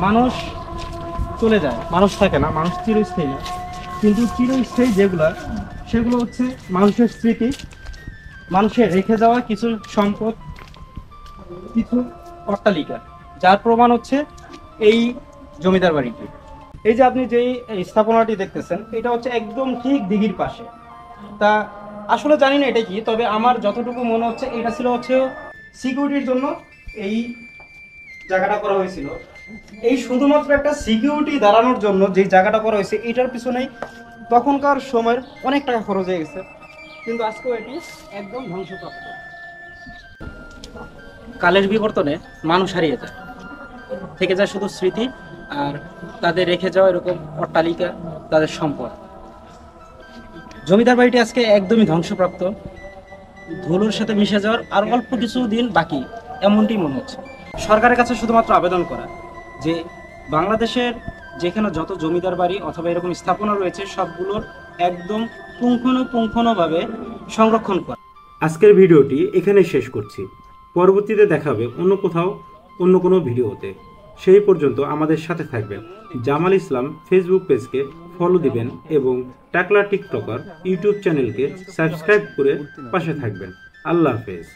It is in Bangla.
মানুষ চলে যায়, মানুষ থাকে না, মানুষ চিরস্থায়ী না, কিন্তু চিরস্থায়ী যেগুলা সেগুলো হচ্ছে মানুষের স্মৃতি, মানুষের রেখে যাওয়া কিছু সম্পদ, কিছু অট্টালিকা, যার প্রমাণ হচ্ছে এই জমিদার বাড়িটি। এই যে আপনি যেই স্থাপনাটি দেখতেছেন, এটা হচ্ছে একদম ঠিক দিঘির পাশে। তা আসলে জানি না এটা কি, তবে আমার যতটুকু মনে হচ্ছে এটা ছিল হচ্ছে সিকিউরিটির জন্য এই জায়গাটা করা হয়েছিল। এই শুধুমাত্র একটা সিকিউরিটি দাঁড়ানোর জন্য যে জায়গাটা করা হয়েছে, এটার পিছনেই তখনকার সময়ের অনেক টাকা খরচ হয়ে গেছে, কিন্তু আজকেও এটি একদম ধ্বংসপ্রাপ্ত। কালের বিবর্তনে মানুষ হারিয়ে যায়, থেকে যায় শুধু স্মৃতি আর তাদের রেখে যাওয়া এরকম অট্টালিকা, তাদের সম্পদ। জমিদার বাড়িটি আজকে একদমই ধ্বংসপ্রাপ্ত, ধুলোর সাথে মিশে যাওয়ার আর অল্প কিছু দিন বাকি, এমনটি মনে হচ্ছে। সরকারের কাছে শুধুমাত্র আবেদন করা যে বাংলাদেশের যেখানে যত জমিদার বাড়ি অথবা এরকম স্থাপনা রয়েছে সবগুলোর একদম পুঙ্খানুপুঙ্খভাবে সংরক্ষণ করা। আজকের ভিডিওটি এখানেই শেষ করছি। পরবর্তীতে দেখাবে অন্য কোথাও অন্য কোনো ভিডিওতে। সেই পর্যন্ত আমাদের সাথে থাকবেন। জামাল ইসলাম ফেসবুক পেজকে ফলো দিবেন এবং টাকলা টিকটকার ইউটিউব চ্যানেলকে সাবস্ক্রাইব করে পাশে থাকবেন। আল্লাহ হাফেজ।